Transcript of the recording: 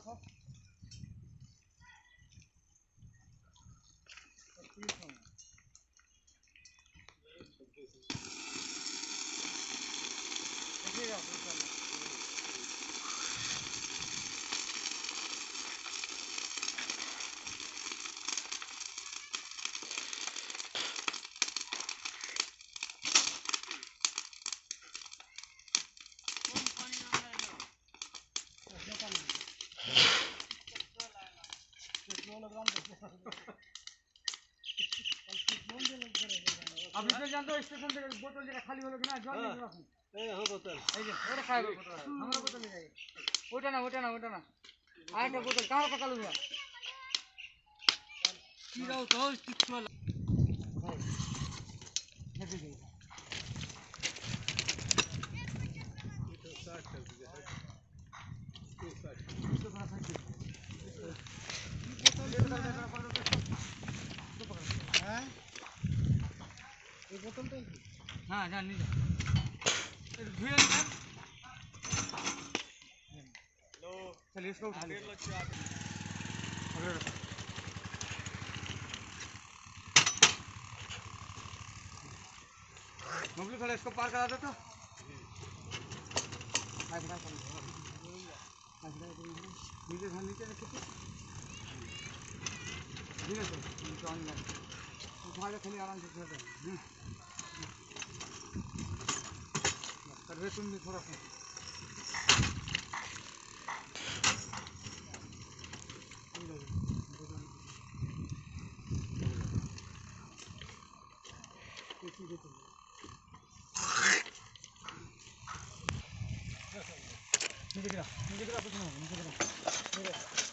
रखो। अब इसमें जानते हो स्टेशन से बोतल जगह खाली होलो कि ना जल नहीं रखो ए हो बोतल ए जे ओरे खाए बोतल हमरा बोतल ले जाइए ओटा ना आटा बोतल कहां का कालू है की रहो तो चित्त वाला है दे तो स्टार्ट कर दीजिए तो स्टार्ट इसको थोड़ा साइड हैं ये बोतल तो हां जान नहीं जा धुए ना लो चलिए इसको उठा ले अगर मोबाइल थोड़ा इसको पार करा दो तो नीचे ध्यान नीचे रखिए ठीक है सर उठा के खाली आराम से छोड़ दो कर तुम भी थोड़ा सा नीचे गिरा कुछ नहीं नीचे गिरा